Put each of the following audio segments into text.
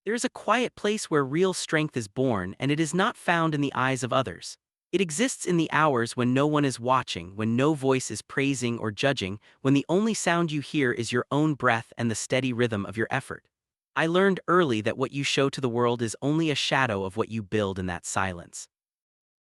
There is a quiet place where real strength is born, and it is not found in the eyes of others. It exists in the hours when no one is watching, when no voice is praising or judging, when the only sound you hear is your own breath and the steady rhythm of your effort. I learned early that what you show to the world is only a shadow of what you build in that silence.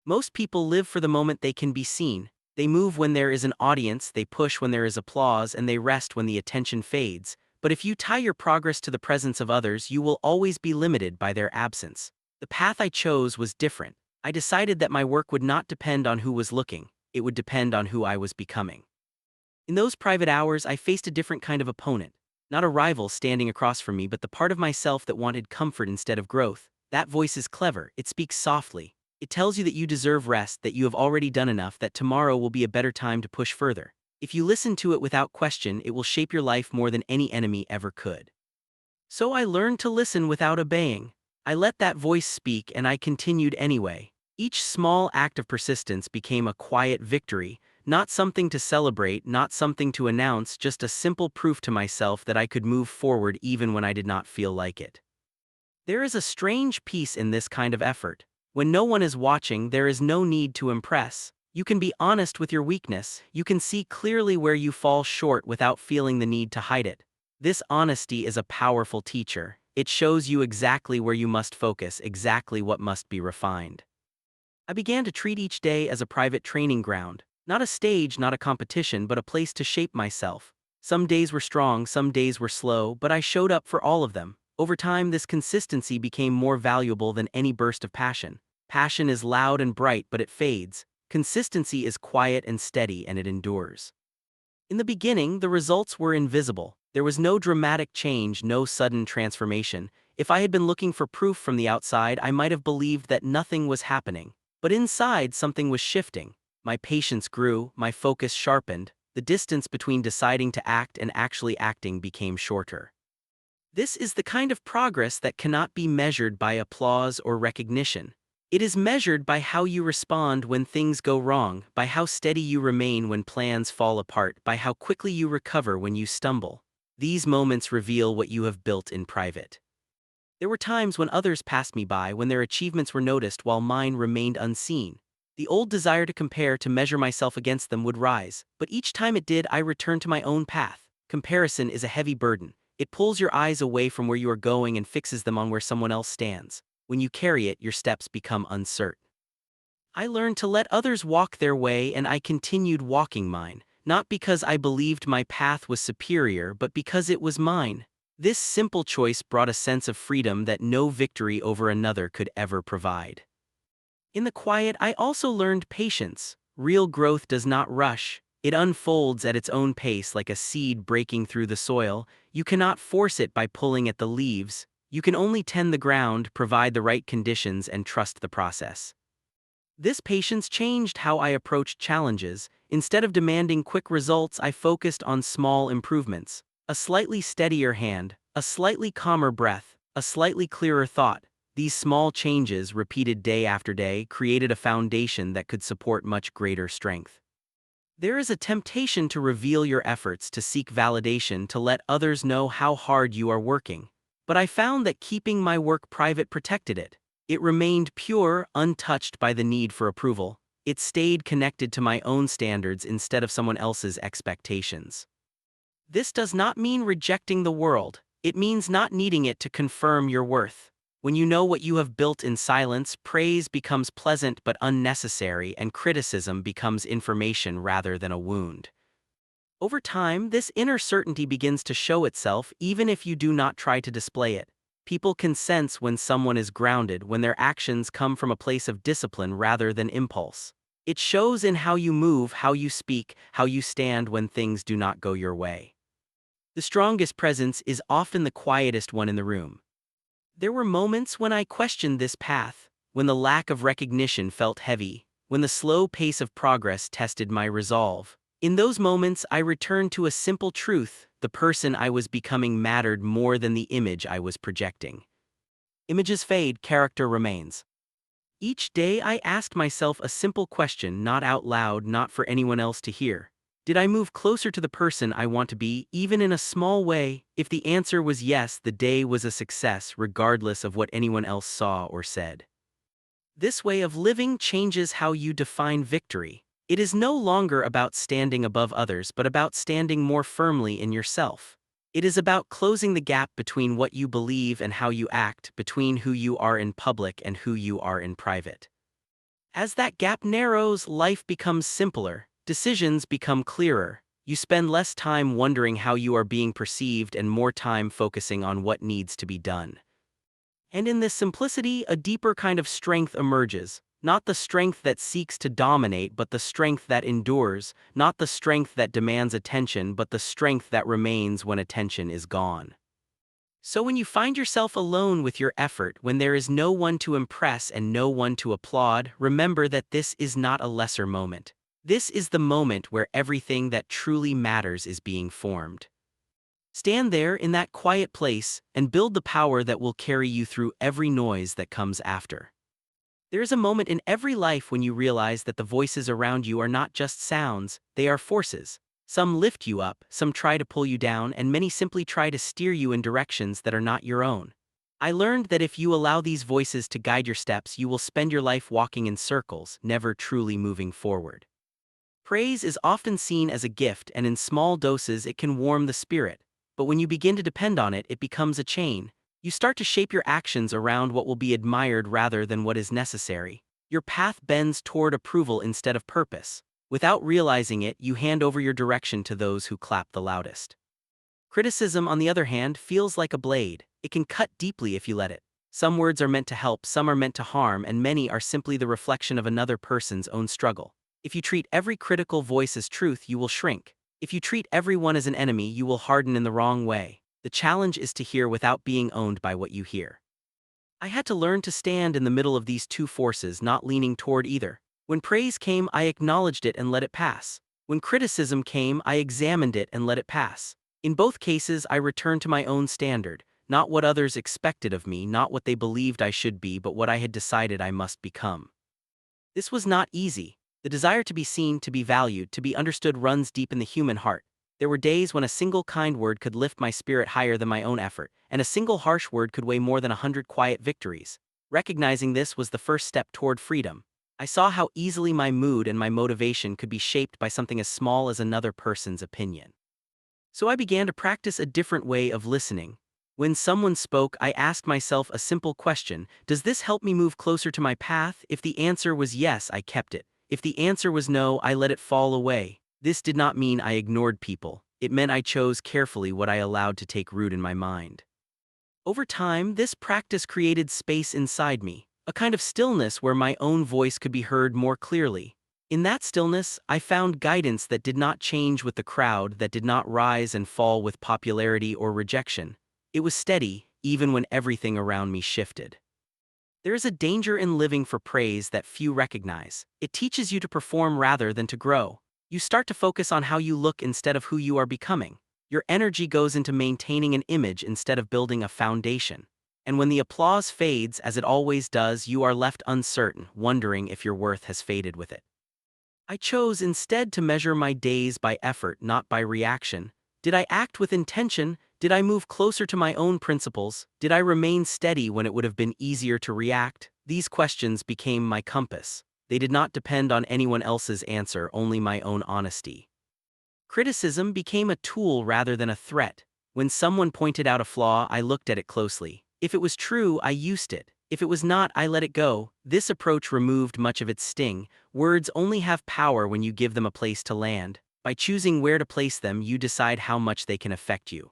Most people live for the moment they can be seen. They move when there is an audience, they push when there is applause, and they rest when the attention fades. But if you tie your progress to the presence of others, you will always be limited by their absence. The path I chose was different. I decided that my work would not depend on who was looking, it would depend on who I was becoming. In those private hours, I faced a different kind of opponent. Not a rival standing across from me, but the part of myself that wanted comfort instead of growth. That voice is clever, it speaks softly. It tells you that you deserve rest, that you have already done enough, that tomorrow will be a better time to push further. If you listen to it without question, it will shape your life more than any enemy ever could. So I learned to listen without obeying. I let that voice speak and I continued anyway. Each small act of persistence became a quiet victory, not something to celebrate, not something to announce, just a simple proof to myself that I could move forward even when I did not feel like it. There is a strange peace in this kind of effort. When no one is watching, there is no need to impress. You can be honest with your weakness, you can see clearly where you fall short without feeling the need to hide it. This honesty is a powerful teacher. It shows you exactly where you must focus, exactly what must be refined. I began to treat each day as a private training ground. Not a stage, not a competition, but a place to shape myself. Some days were strong, some days were slow, but I showed up for all of them. Over time, this consistency became more valuable than any burst of passion. Passion is loud and bright, but it fades. Consistency is quiet and steady, and it endures. In the beginning, the results were invisible. There was no dramatic change, no sudden transformation. If I had been looking for proof from the outside, I might have believed that nothing was happening. But inside, something was shifting. My patience grew, my focus sharpened, the distance between deciding to act and actually acting became shorter. This is the kind of progress that cannot be measured by applause or recognition. It is measured by how you respond when things go wrong, by how steady you remain when plans fall apart, by how quickly you recover when you stumble. These moments reveal what you have built in private. There were times when others passed me by, when their achievements were noticed while mine remained unseen. The old desire to compare, to measure myself against them would rise, but each time it did, I returned to my own path. Comparison is a heavy burden. It pulls your eyes away from where you are going and fixes them on where someone else stands. When you carry it, your steps become uncertain. I learned to let others walk their way, and I continued walking mine, not because I believed my path was superior, but because it was mine. This simple choice brought a sense of freedom that no victory over another could ever provide. In the quiet, I also learned patience. Real growth does not rush. It unfolds at its own pace, like a seed breaking through the soil. You cannot force it by pulling at the leaves. You can only tend the ground, provide the right conditions, and trust the process. This patience changed how I approached challenges. Instead of demanding quick results, I focused on small improvements. A slightly steadier hand, a slightly calmer breath, a slightly clearer thought. These small changes, repeated day after day, created a foundation that could support much greater strength. There is a temptation to reveal your efforts, to seek validation, to let others know how hard you are working. But I found that keeping my work private protected it. It remained pure, untouched by the need for approval. It stayed connected to my own standards instead of someone else's expectations. This does not mean rejecting the world. It means not needing it to confirm your worth. When you know what you have built in silence, praise becomes pleasant but unnecessary, and criticism becomes information rather than a wound. Over time, this inner certainty begins to show itself even if you do not try to display it. People can sense when someone is grounded, when their actions come from a place of discipline rather than impulse. It shows in how you move, how you speak, how you stand when things do not go your way. The strongest presence is often the quietest one in the room. There were moments when I questioned this path, when the lack of recognition felt heavy, when the slow pace of progress tested my resolve. In those moments, I returned to a simple truth: the person I was becoming mattered more than the image I was projecting. Images fade, character remains. Each day I asked myself a simple question, not out loud, not for anyone else to hear. Did I move closer to the person I want to be, even in a small way? If the answer was yes, the day was a success, regardless of what anyone else saw or said. This way of living changes how you define victory. It is no longer about standing above others, but about standing more firmly in yourself. It is about closing the gap between what you believe and how you act, between who you are in public and who you are in private. As that gap narrows, life becomes simpler, decisions become clearer. You spend less time wondering how you are being perceived and more time focusing on what needs to be done. And in this simplicity, a deeper kind of strength emerges. Not the strength that seeks to dominate, but the strength that endures. Not the strength that demands attention, but the strength that remains when attention is gone. So when you find yourself alone with your effort, when there is no one to impress and no one to applaud, remember that this is not a lesser moment. This is the moment where everything that truly matters is being formed. Stand there in that quiet place and build the power that will carry you through every noise that comes after. There is a moment in every life when you realize that the voices around you are not just sounds, they are forces. Some lift you up, some try to pull you down, and many simply try to steer you in directions that are not your own. I learned that if you allow these voices to guide your steps, you will spend your life walking in circles, never truly moving forward. Praise is often seen as a gift, and in small doses it can warm the spirit. But when you begin to depend on it, it becomes a chain. You start to shape your actions around what will be admired rather than what is necessary. Your path bends toward approval instead of purpose. Without realizing it, you hand over your direction to those who clap the loudest. Criticism, on the other hand, feels like a blade. It can cut deeply if you let it. Some words are meant to help, some are meant to harm, and many are simply the reflection of another person's own struggle. If you treat every critical voice as truth, you will shrink. If you treat everyone as an enemy, you will harden in the wrong way. The challenge is to hear without being owned by what you hear. I had to learn to stand in the middle of these two forces, not leaning toward either. When praise came, I acknowledged it and let it pass. When criticism came, I examined it and let it pass. In both cases, I returned to my own standard, not what others expected of me, not what they believed I should be, but what I had decided I must become. This was not easy. The desire to be seen, to be valued, to be understood runs deep in the human heart. There were days when a single kind word could lift my spirit higher than my own effort, and a single harsh word could weigh more than 100 quiet victories. Recognizing this was the first step toward freedom. I saw how easily my mood and my motivation could be shaped by something as small as another person's opinion. So I began to practice a different way of listening. When someone spoke, I asked myself a simple question: does this help me move closer to my path? If the answer was yes, I kept it. If the answer was no, I let it fall away. This did not mean I ignored people. It meant I chose carefully what I allowed to take root in my mind. Over time, this practice created space inside me, a kind of stillness where my own voice could be heard more clearly. In that stillness, I found guidance that did not change with the crowd, that did not rise and fall with popularity or rejection. It was steady, even when everything around me shifted. There is a danger in living for praise that few recognize. It teaches you to perform rather than to grow. You start to focus on how you look instead of who you are becoming. Your energy goes into maintaining an image instead of building a foundation. And when the applause fades, as it always does, you are left uncertain, wondering if your worth has faded with it. I chose instead to measure my days by effort, not by reaction. Did I act with intention? Did I move closer to my own principles? Did I remain steady when it would have been easier to react? These questions became my compass. They did not depend on anyone else's answer, only my own honesty. Criticism became a tool rather than a threat. When someone pointed out a flaw, I looked at it closely. If it was true, I used it. If it was not, I let it go. This approach removed much of its sting. Words only have power when you give them a place to land. By choosing where to place them, you decide how much they can affect you.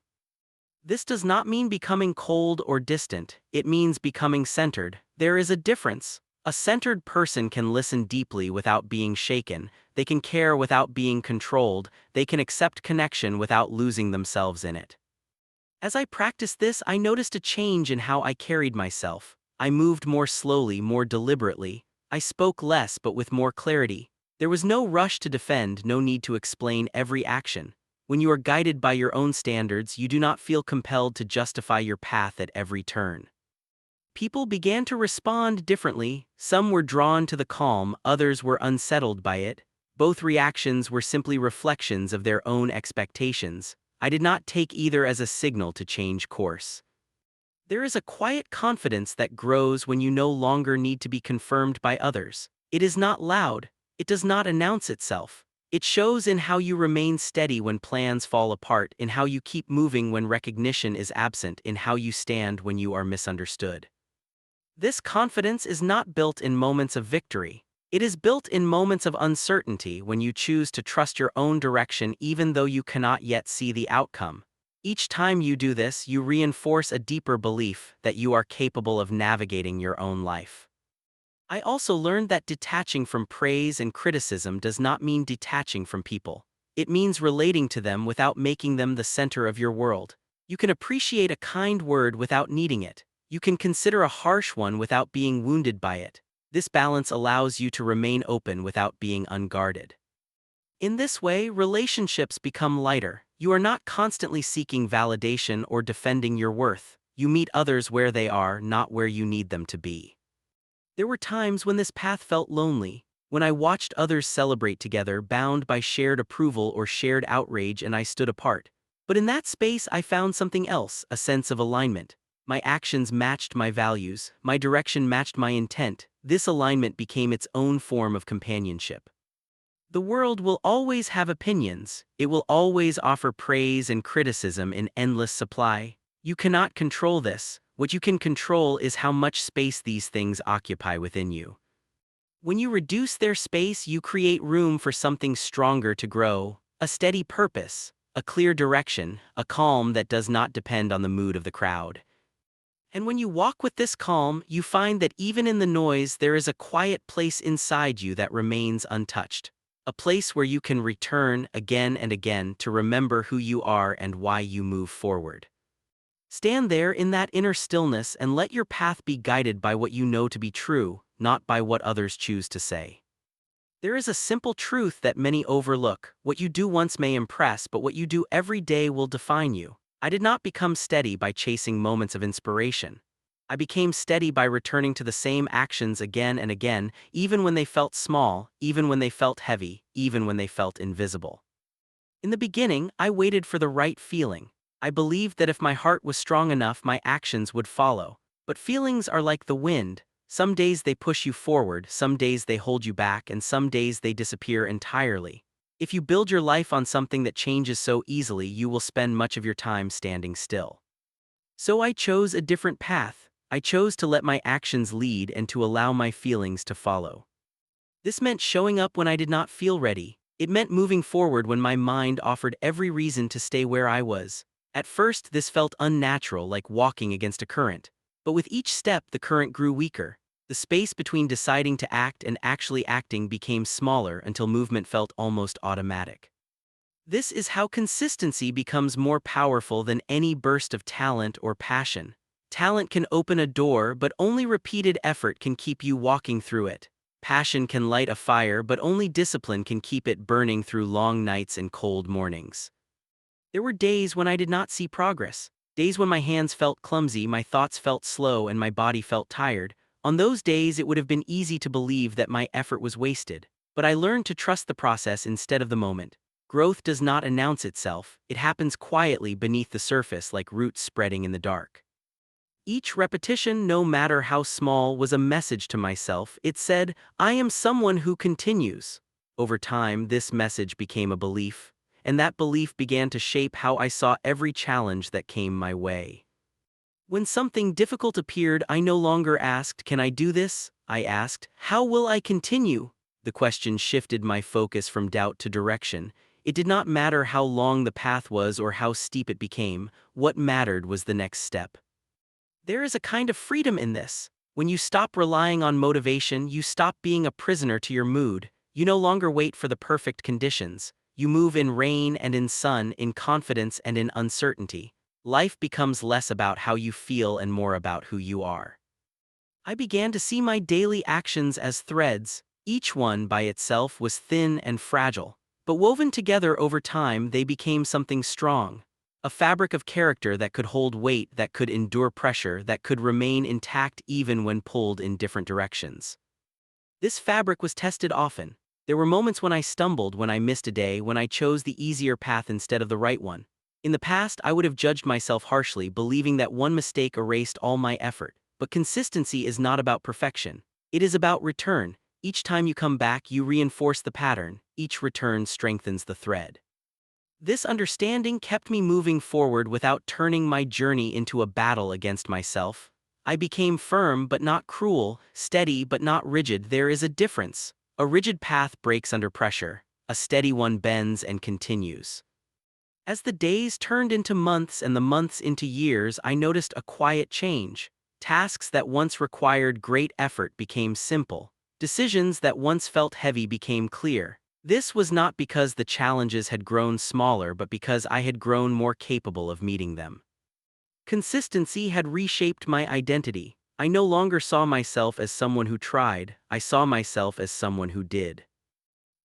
This does not mean becoming cold or distant. It means becoming centered. There is a difference. A centered person can listen deeply without being shaken. They can care without being controlled. They can accept connection without losing themselves in it. As I practiced this, I noticed a change in how I carried myself. I moved more slowly, more deliberately. I spoke less but with more clarity. There was no rush to defend, no need to explain every action. When you are guided by your own standards, you do not feel compelled to justify your path at every turn. People began to respond differently. Some were drawn to the calm, others were unsettled by it. Both reactions were simply reflections of their own expectations. I did not take either as a signal to change course. There is a quiet confidence that grows when you no longer need to be confirmed by others. It is not loud, it does not announce itself. It shows in how you remain steady when plans fall apart, in how you keep moving when recognition is absent, in how you stand when you are misunderstood. This confidence is not built in moments of victory. It is built in moments of uncertainty when you choose to trust your own direction even though you cannot yet see the outcome. Each time you do this, you reinforce a deeper belief that you are capable of navigating your own life. I also learned that detaching from praise and criticism does not mean detaching from people. It means relating to them without making them the center of your world. You can appreciate a kind word without needing it. You can consider a harsh one without being wounded by it. This balance allows you to remain open without being unguarded. In this way, relationships become lighter. You are not constantly seeking validation or defending your worth. You meet others where they are, not where you need them to be. There were times when this path felt lonely, when I watched others celebrate together, bound by shared approval or shared outrage, and I stood apart. But in that space, I found something else, a sense of alignment. My actions matched my values, my direction matched my intent. This alignment became its own form of companionship. The world will always have opinions. It will always offer praise and criticism in endless supply. You cannot control this. What you can control is how much space these things occupy within you. When you reduce their space, you create room for something stronger to grow, a steady purpose, a clear direction, a calm that does not depend on the mood of the crowd. And when you walk with this calm, you find that even in the noise, there is a quiet place inside you that remains untouched. A place where you can return again and again to remember who you are and why you move forward. Stand there in that inner stillness and let your path be guided by what you know to be true, not by what others choose to say. There is a simple truth that many overlook. What you do once may impress, but what you do every day will define you. I did not become steady by chasing moments of inspiration. I became steady by returning to the same actions again and again, even when they felt small, even when they felt heavy, even when they felt invisible. In the beginning, I waited for the right feeling. I believed that if my heart was strong enough, my actions would follow. But feelings are like the wind. Some days they push you forward, some days they hold you back, and some days they disappear entirely. If you build your life on something that changes so easily, you will spend much of your time standing still. So I chose a different path. I chose to let my actions lead and to allow my feelings to follow. This meant showing up when I did not feel ready. It meant moving forward when my mind offered every reason to stay where I was. At first, this felt unnatural, like walking against a current. But with each step, the current grew weaker. The space between deciding to act and actually acting became smaller until movement felt almost automatic. This is how consistency becomes more powerful than any burst of talent or passion. Talent can open a door, but only repeated effort can keep you walking through it. Passion can light a fire, but only discipline can keep it burning through long nights and cold mornings. There were days when I did not see progress, days when my hands felt clumsy, my thoughts felt slow, and my body felt tired. On those days, it would have been easy to believe that my effort was wasted. But I learned to trust the process instead of the moment. Growth does not announce itself, it happens quietly beneath the surface like roots spreading in the dark. Each repetition, no matter how small, was a message to myself. It said, I am someone who continues. Over time, this message became a belief, and that belief began to shape how I saw every challenge that came my way. When something difficult appeared, I no longer asked, can I do this? I asked, how will I continue? The question shifted my focus from doubt to direction. It did not matter how long the path was or how steep it became. What mattered was the next step. There is a kind of freedom in this. When you stop relying on motivation, you stop being a prisoner to your mood. You no longer wait for the perfect conditions. You move in rain and in sun, in confidence and in uncertainty. Life becomes less about how you feel and more about who you are. I began to see my daily actions as threads. Each one by itself was thin and fragile, but woven together over time they became something strong. A fabric of character that could hold weight, that could endure pressure, that could remain intact even when pulled in different directions. This fabric was tested often. There were moments when I stumbled, when I missed a day, when I chose the easier path instead of the right one. In the past, I would have judged myself harshly, believing that one mistake erased all my effort. But consistency is not about perfection. It is about return. Each time you come back, you reinforce the pattern. Each return strengthens the thread. This understanding kept me moving forward without turning my journey into a battle against myself. I became firm but not cruel, steady but not rigid. There is a difference. A rigid path breaks under pressure. A steady one bends and continues. As the days turned into months and the months into years, I noticed a quiet change. Tasks that once required great effort became simple. Decisions that once felt heavy became clear. This was not because the challenges had grown smaller, but because I had grown more capable of meeting them. Consistency had reshaped my identity. I no longer saw myself as someone who tried, I saw myself as someone who did.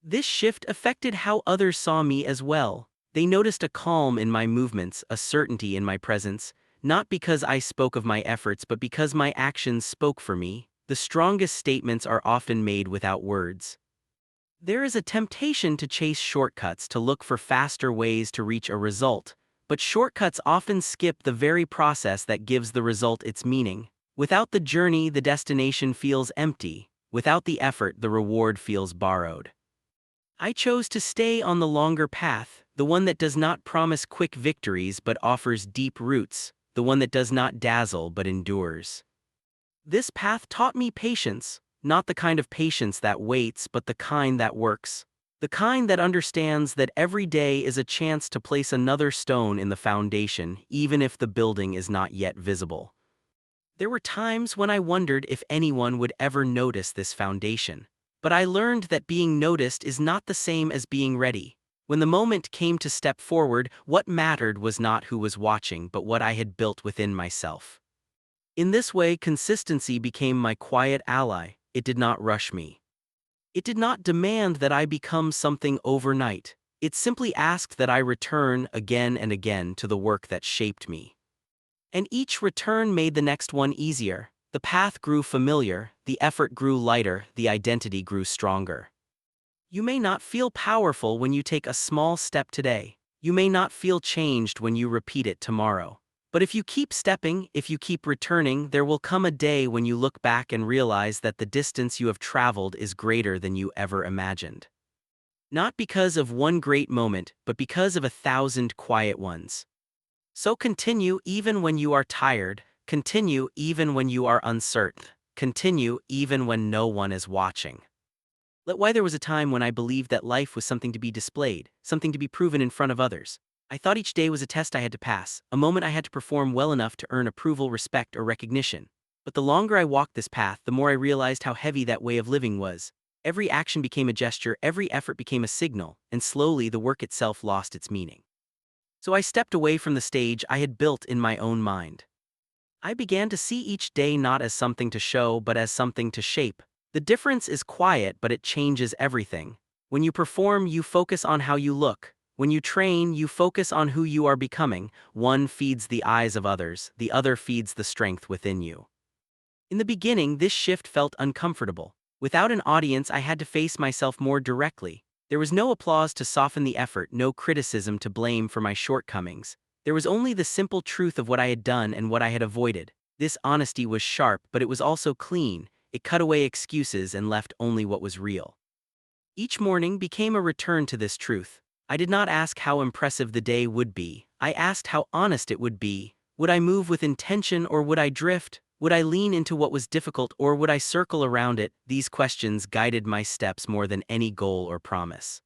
This shift affected how others saw me as well. They noticed a calm in my movements, a certainty in my presence, not because I spoke of my efforts, but because my actions spoke for me. The strongest statements are often made without words. There is a temptation to chase shortcuts, to look for faster ways to reach a result, but shortcuts often skip the very process that gives the result its meaning. Without the journey, the destination feels empty. Without the effort, the reward feels borrowed. I chose to stay on the longer path, the one that does not promise quick victories but offers deep roots, the one that does not dazzle but endures. This path taught me patience. Not the kind of patience that waits, but the kind that works. The kind that understands that every day is a chance to place another stone in the foundation, even if the building is not yet visible. There were times when I wondered if anyone would ever notice this foundation. But I learned that being noticed is not the same as being ready. When the moment came to step forward, what mattered was not who was watching, but what I had built within myself. In this way, consistency became my quiet ally. It did not rush me. It did not demand that I become something overnight. It simply asked that I return again and again to the work that shaped me. And each return made the next one easier. The path grew familiar, the effort grew lighter, the identity grew stronger. You may not feel powerful when you take a small step today. You may not feel changed when you repeat it tomorrow. But if you keep stepping, if you keep returning, there will come a day when you look back and realize that the distance you have traveled is greater than you ever imagined. Not because of one great moment, but because of 1,000 quiet ones. So continue even when you are tired, continue even when you are uncertain, continue even when no one is watching. Why there was a time when I believed that life was something to be displayed, something to be proven in front of others. I thought each day was a test I had to pass, a moment I had to perform well enough to earn approval, respect, or recognition. But the longer I walked this path, the more I realized how heavy that way of living was. Every action became a gesture, every effort became a signal, and slowly the work itself lost its meaning. So I stepped away from the stage I had built in my own mind. I began to see each day not as something to show, but as something to shape. The difference is quiet, but it changes everything. When you perform, you focus on how you look. When you train, you focus on who you are becoming. One feeds the eyes of others, the other feeds the strength within you. In the beginning, this shift felt uncomfortable. Without an audience, I had to face myself more directly. There was no applause to soften the effort, no criticism to blame for my shortcomings. There was only the simple truth of what I had done and what I had avoided. This honesty was sharp, but it was also clean. It cut away excuses and left only what was real. Each morning became a return to this truth. I did not ask how impressive the day would be. I asked how honest it would be. Would I move with intention or would I drift? Would I lean into what was difficult or would I circle around it? These questions guided my steps more than any goal or promise.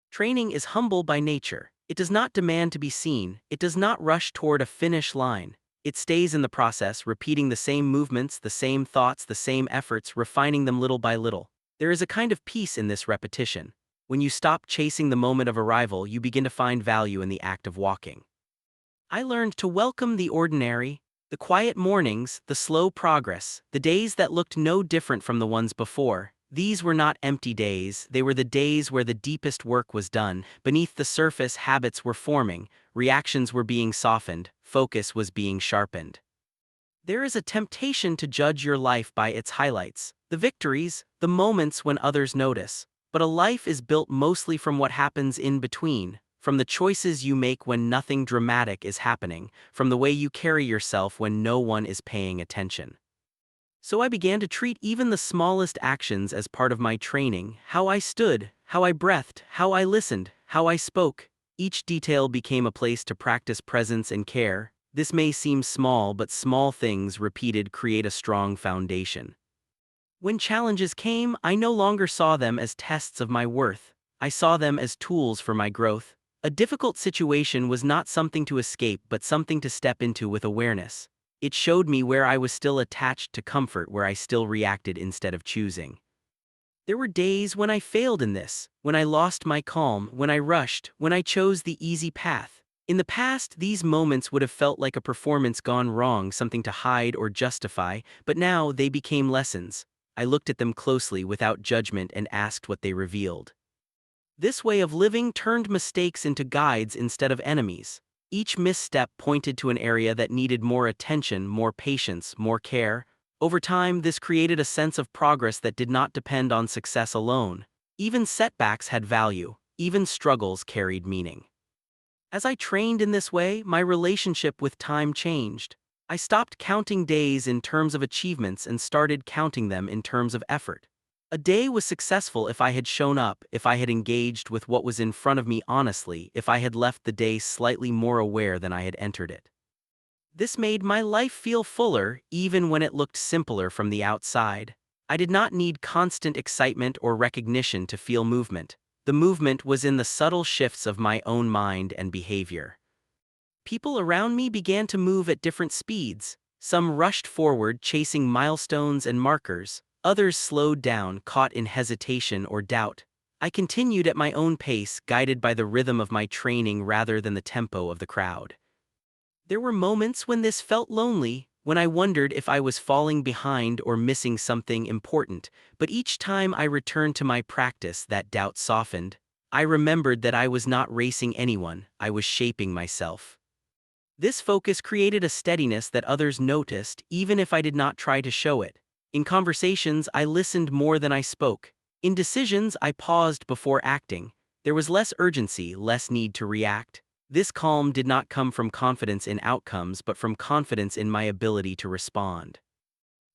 Training is humble by nature. It does not demand to be seen. It does not rush toward a finish line. It stays in the process, repeating the same movements, the same thoughts, the same efforts, refining them little by little. There is a kind of peace in this repetition. When you stop chasing the moment of arrival, you begin to find value in the act of walking. I learned to welcome the ordinary, the quiet mornings, the slow progress, the days that looked no different from the ones before. These were not empty days, they were the days where the deepest work was done. Beneath the surface, habits were forming, reactions were being softened, focus was being sharpened. There is a temptation to judge your life by its highlights, the victories, the moments when others notice. but a life is built mostly from what happens in between, from the choices you make when nothing dramatic is happening, from the way you carry yourself when no one is paying attention. So I began to treat even the smallest actions as part of my training: how I stood, how I breathed, how I listened, how I spoke. Each detail became a place to practice presence and care. This may seem small, but small things repeated create a strong foundation. When challenges came, I no longer saw them as tests of my worth. I saw them as tools for my growth. A difficult situation was not something to escape, but something to step into with awareness. It showed me where I was still attached to comfort, where I still reacted instead of choosing. There were days when I failed in this, when I lost my calm, when I rushed, when I chose the easy path. In the past, these moments would have felt like a performance gone wrong, something to hide or justify, but now they became lessons. I looked at them closely without judgment and asked what they revealed. This way of living turned mistakes into guides instead of enemies. Each misstep pointed to an area that needed more attention, more patience, more care. Over time, this created a sense of progress that did not depend on success alone. Even setbacks had value. Even struggles carried meaning. As I trained in this way, my relationship with time changed. I stopped counting days in terms of achievements and started counting them in terms of effort. A day was successful if I had shown up, if I had engaged with what was in front of me honestly, if I had left the day slightly more aware than I had entered it. This made my life feel fuller, even when it looked simpler from the outside. I did not need constant excitement or recognition to feel movement. The movement was in the subtle shifts of my own mind and behavior. People around me began to move at different speeds. Some rushed forward, chasing milestones and markers. Others slowed down, caught in hesitation or doubt. I continued at my own pace, guided by the rhythm of my training rather than the tempo of the crowd. There were moments when this felt lonely, when I wondered if I was falling behind or missing something important, but each time I returned to my practice, that doubt softened. I remembered that I was not racing anyone, I was shaping myself. This focus created a steadiness that others noticed, even if I did not try to show it. In conversations, I listened more than I spoke. In decisions, I paused before acting. There was less urgency, less need to react. This calm did not come from confidence in outcomes, but from confidence in my ability to respond.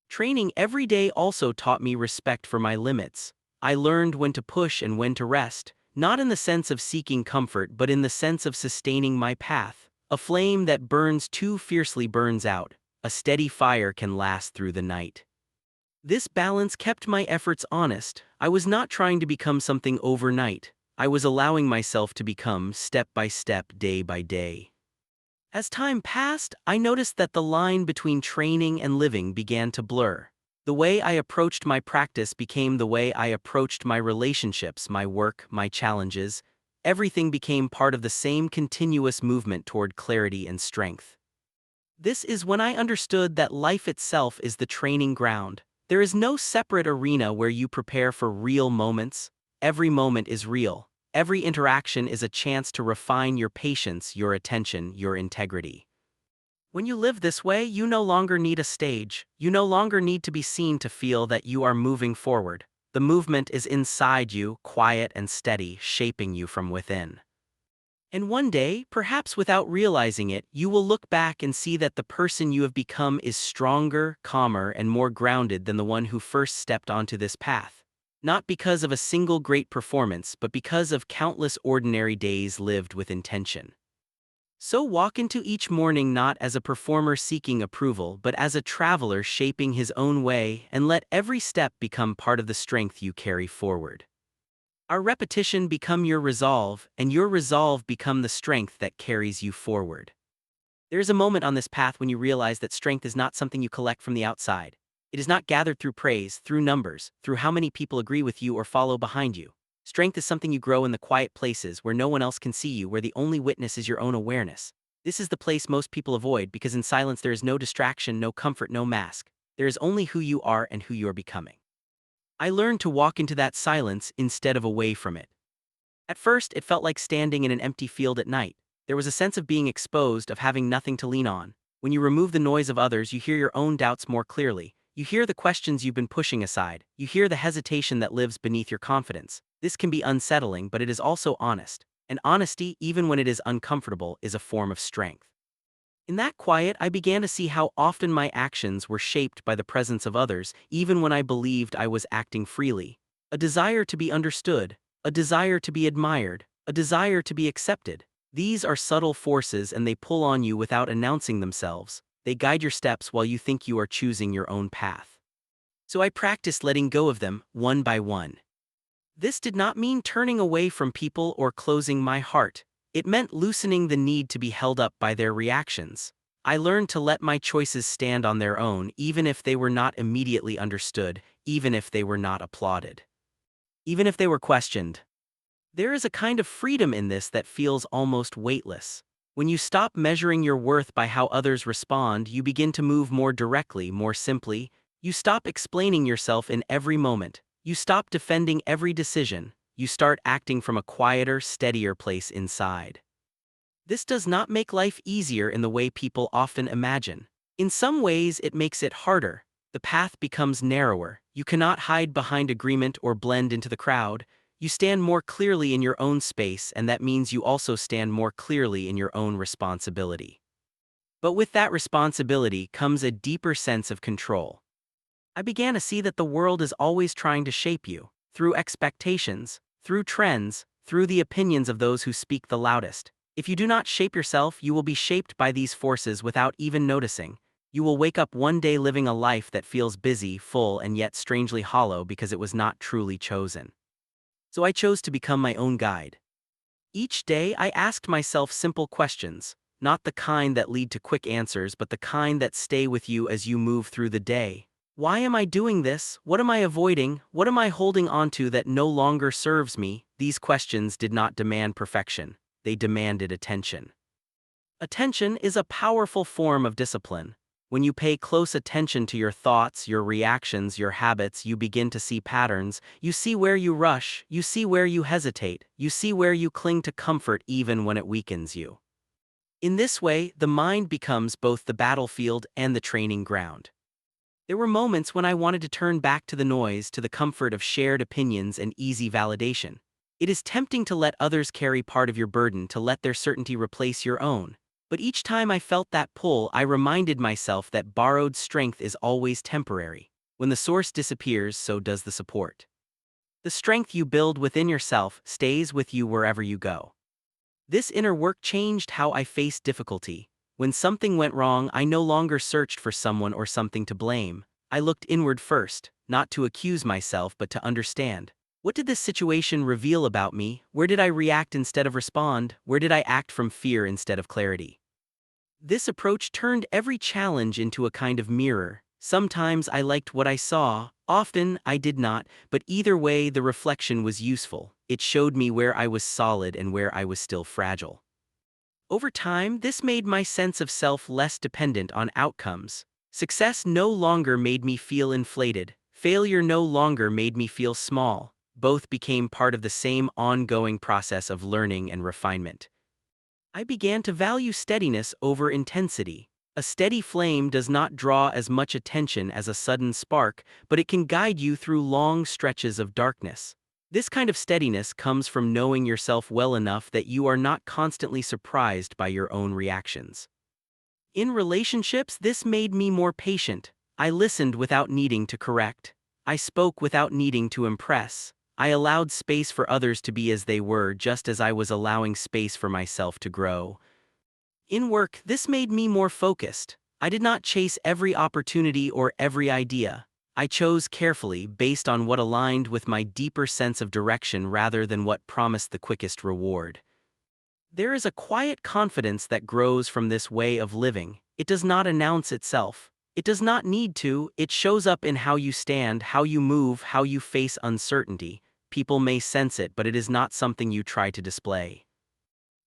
Training every day also taught me respect for my limits. I learned when to push and when to rest, not in the sense of seeking comfort, but in the sense of sustaining my path. A flame that burns too fiercely burns out. A steady fire can last through the night. This balance kept my efforts honest. I was not trying to become something overnight. I was allowing myself to become step by step, day by day. As time passed, I noticed that the line between training and living began to blur. The way I approached my practice became the way I approached my relationships, my work, my challenges. Everything became part of the same continuous movement toward clarity and strength. This is when I understood that life itself is the training ground. There is no separate arena where you prepare for real moments. Every moment is real. Every interaction is a chance to refine your patience, your attention, your integrity. When you live this way, you no longer need a stage. You no longer need to be seen to feel that you are moving forward. The movement is inside you, quiet and steady, shaping you from within. And one day, perhaps without realizing it, you will look back and see that the person you have become is stronger, calmer, and more grounded than the one who first stepped onto this path. Not because of a single great performance, but because of countless ordinary days lived with intention. So walk into each morning not as a performer seeking approval, but as a traveler shaping his own way, and let every step become part of the strength you carry forward. Our repetition become your resolve, and your resolve become the strength that carries you forward. There is a moment on this path when you realize that strength is not something you collect from the outside. It is not gathered through praise, through numbers, through how many people agree with you or follow behind you. Strength is something you grow in the quiet places where no one else can see you, where the only witness is your own awareness. This is the place most people avoid because in silence there is no distraction, no comfort, no mask. There is only who you are and who you are becoming. I learned to walk into that silence instead of away from it. At first, it felt like standing in an empty field at night. There was a sense of being exposed, of having nothing to lean on. When you remove the noise of others, you hear your own doubts more clearly. You hear the questions you've been pushing aside. You hear the hesitation that lives beneath your confidence. This can be unsettling, but it is also honest. And honesty, even when it is uncomfortable, is a form of strength. In that quiet, I began to see how often my actions were shaped by the presence of others, even when I believed I was acting freely. A desire to be understood, a desire to be admired, a desire to be accepted. These are subtle forces and they pull on you without announcing themselves. They guide your steps while you think you are choosing your own path. So I practiced letting go of them, one by one. This did not mean turning away from people or closing my heart. It meant loosening the need to be held up by their reactions. I learned to let my choices stand on their own, even if they were not immediately understood, even if they were not applauded, even if they were questioned. There is a kind of freedom in this that feels almost weightless. When you stop measuring your worth by how others respond, you begin to move more directly, more simply. You stop explaining yourself in every moment. You stop defending every decision. You start acting from a quieter, steadier place inside. This does not make life easier in the way people often imagine. In some ways, it makes it harder. The path becomes narrower. You cannot hide behind agreement or blend into the crowd. You stand more clearly in your own space, and that means you also stand more clearly in your own responsibility. But with that responsibility comes a deeper sense of control. I began to see that the world is always trying to shape you, through expectations, through trends, through the opinions of those who speak the loudest. If you do not shape yourself, you will be shaped by these forces without even noticing. You will wake up one day living a life that feels busy, full, and yet strangely hollow because it was not truly chosen. So I chose to become my own guide. Each day I asked myself simple questions, not the kind that lead to quick answers, but the kind that stay with you as you move through the day. Why am I doing this? What am I avoiding? What am I holding onto that no longer serves me? These questions did not demand perfection. They demanded attention. Attention is a powerful form of discipline. When you pay close attention to your thoughts, your reactions, your habits, you begin to see patterns. You see where you rush, you see where you hesitate, you see where you cling to comfort even when it weakens you. In this way, the mind becomes both the battlefield and the training ground. There were moments when I wanted to turn back to the noise, to the comfort of shared opinions and easy validation. It is tempting to let others carry part of your burden, to let their certainty replace your own. But each time I felt that pull, I reminded myself that borrowed strength is always temporary. When the source disappears, so does the support. The strength you build within yourself stays with you wherever you go. This inner work changed how I faced difficulty. When something went wrong, I no longer searched for someone or something to blame. I looked inward first, not to accuse myself but to understand. What did this situation reveal about me? Where did I react instead of respond? Where did I act from fear instead of clarity? This approach turned every challenge into a kind of mirror. Sometimes I liked what I saw, often I did not, but either way the reflection was useful. It showed me where I was solid and where I was still fragile. Over time, this made my sense of self less dependent on outcomes. Success no longer made me feel inflated. Failure no longer made me feel small. Both became part of the same ongoing process of learning and refinement. I began to value steadiness over intensity. A steady flame does not draw as much attention as a sudden spark, but it can guide you through long stretches of darkness. This kind of steadiness comes from knowing yourself well enough that you are not constantly surprised by your own reactions. In relationships, this made me more patient. I listened without needing to correct. I spoke without needing to impress. I allowed space for others to be as they were, just as I was allowing space for myself to grow. In work, this made me more focused. I did not chase every opportunity or every idea. I chose carefully based on what aligned with my deeper sense of direction rather than what promised the quickest reward. There is a quiet confidence that grows from this way of living. It does not announce itself. It does not need to. It shows up in how you stand, how you move, how you face uncertainty. People may sense it, but it is not something you try to display.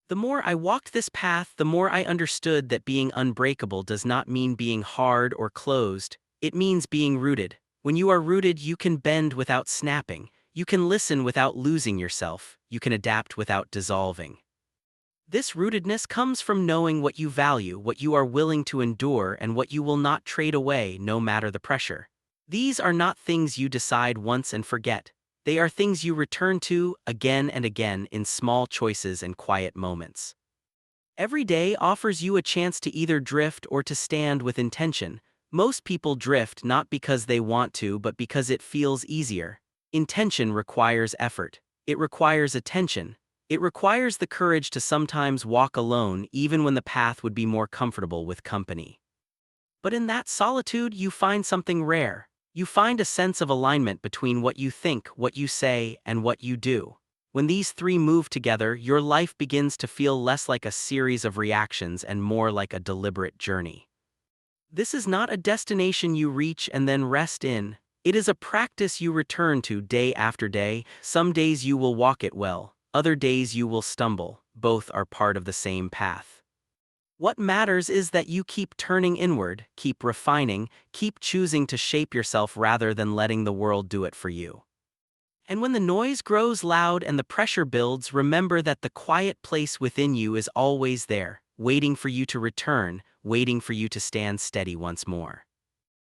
The more I walked this path, the more I understood that being unbreakable does not mean being hard or closed. It means being rooted. When you are rooted, you can bend without snapping. You can listen without losing yourself. You can adapt without dissolving. This rootedness comes from knowing what you value, what you are willing to endure, and what you will not trade away no matter the pressure. These are not things you decide once and forget. They are things you return to again and again in small choices and quiet moments. Every day offers you a chance to either drift or to stand with intention. Most people drift not because they want to, but because it feels easier. Intention requires effort. It requires attention. It requires the courage to sometimes walk alone even when the path would be more comfortable with company. But in that solitude, you find something rare. You find a sense of alignment between what you think, what you say, and what you do. When these three move together, your life begins to feel less like a series of reactions and more like a deliberate journey. This is not a destination you reach and then rest in. It is a practice you return to day after day. Some days you will walk it well, other days you will stumble. Both are part of the same path. What matters is that you keep turning inward, keep refining, keep choosing to shape yourself rather than letting the world do it for you. And when the noise grows loud and the pressure builds, remember that the quiet place within you is always there, waiting for you to return, waiting for you to stand steady once more.